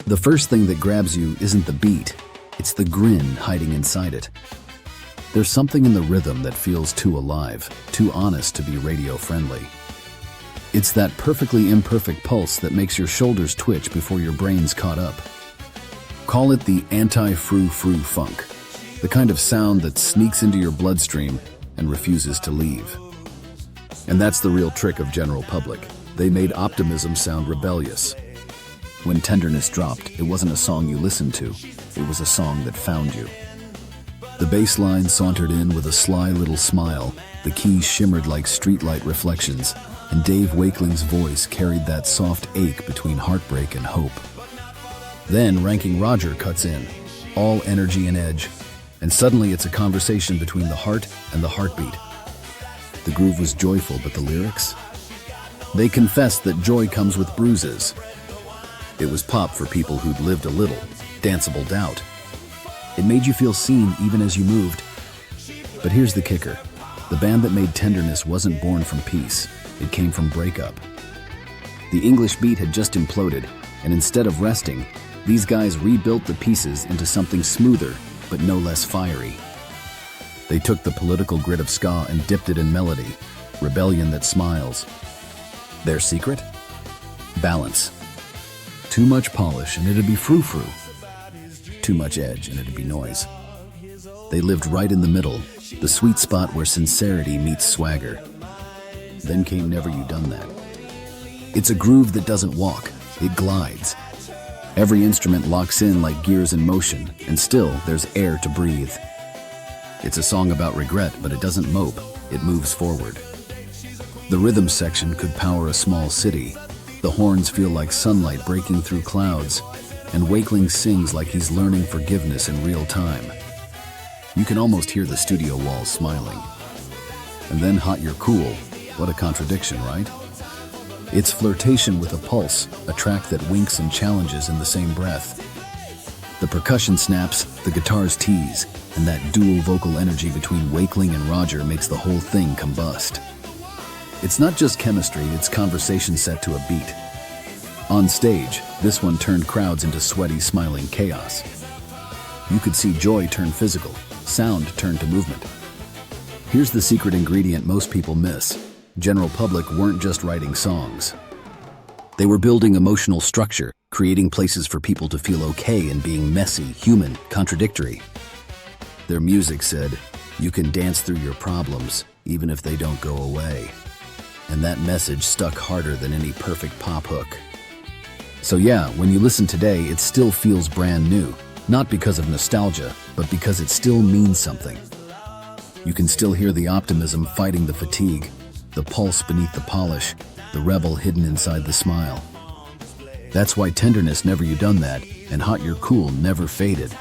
The first thing that grabs you isn't the beat, it's the grin hiding inside it. There's something in the rhythm that feels too alive, too honest to be radio-friendly. It's that perfectly imperfect pulse that makes your shoulders twitch before your brain's caught up. Call it the anti-frou-frou funk, the kind of sound that sneaks into your bloodstream and refuses to leave. And that's the real trick of General Public. They made optimism sound rebellious. When Tenderness dropped, it wasn't a song you listened to, it was a song that found you. The bass line sauntered in with a sly little smile, the keys shimmered like streetlight reflections, and Dave Wakeling's voice carried that soft ache between heartbreak and hope. Then Ranking Roger cuts in, all energy and edge, and suddenly it's a conversation between the heart and the heartbeat. The groove was joyful, but the lyrics? They confessed that joy comes with bruises. It was pop for people who'd lived a little, danceable doubt. It made you feel seen even as you moved. But here's the kicker. The band that made Tenderness wasn't born from peace. It came from breakup. The English beat had just imploded, and instead of resting, these guys rebuilt the pieces into something smoother, but no less fiery. They took the political grit of ska and dipped it in melody, rebellion that smiles. Their secret? Balance. Too much polish and it'd be frou-frou. Too much edge and it'd be noise. They lived right in the middle, the sweet spot where sincerity meets swagger. Then came Never You Done That. It's a groove that doesn't walk, it glides. Every instrument locks in like gears in motion, and still there's air to breathe. It's a song about regret, but it doesn't mope, it moves forward. The rhythm section could power a small city. The horns feel like sunlight breaking through clouds, and Wakeling sings like he's learning forgiveness in real time. You can almost hear the studio walls smiling. And then Hot You're Cool, what a contradiction, right? It's flirtation with a pulse, a track that winks and challenges in the same breath. The percussion snaps, the guitars tease, and that dual vocal energy between Wakeling and Roger makes the whole thing combust. It's not just chemistry, it's conversation set to a beat. On stage, this one turned crowds into sweaty, smiling chaos. You could see joy turn physical, sound turn to movement. Here's the secret ingredient most people miss. General Public weren't just writing songs. They were building emotional structure, creating places for people to feel okay in being messy, human, contradictory. Their music said, you can dance through your problems, even if they don't go away. And that message stuck harder than any perfect pop hook. So yeah, when you listen today, it still feels brand new, not because of nostalgia, but because it still means something. You can still hear the optimism fighting the fatigue, the pulse beneath the polish, the rebel hidden inside the smile. That's why Tenderness, Never You Done That, and Hot You're Cool never faded.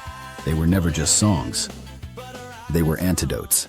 They were never just songs. They were antidotes.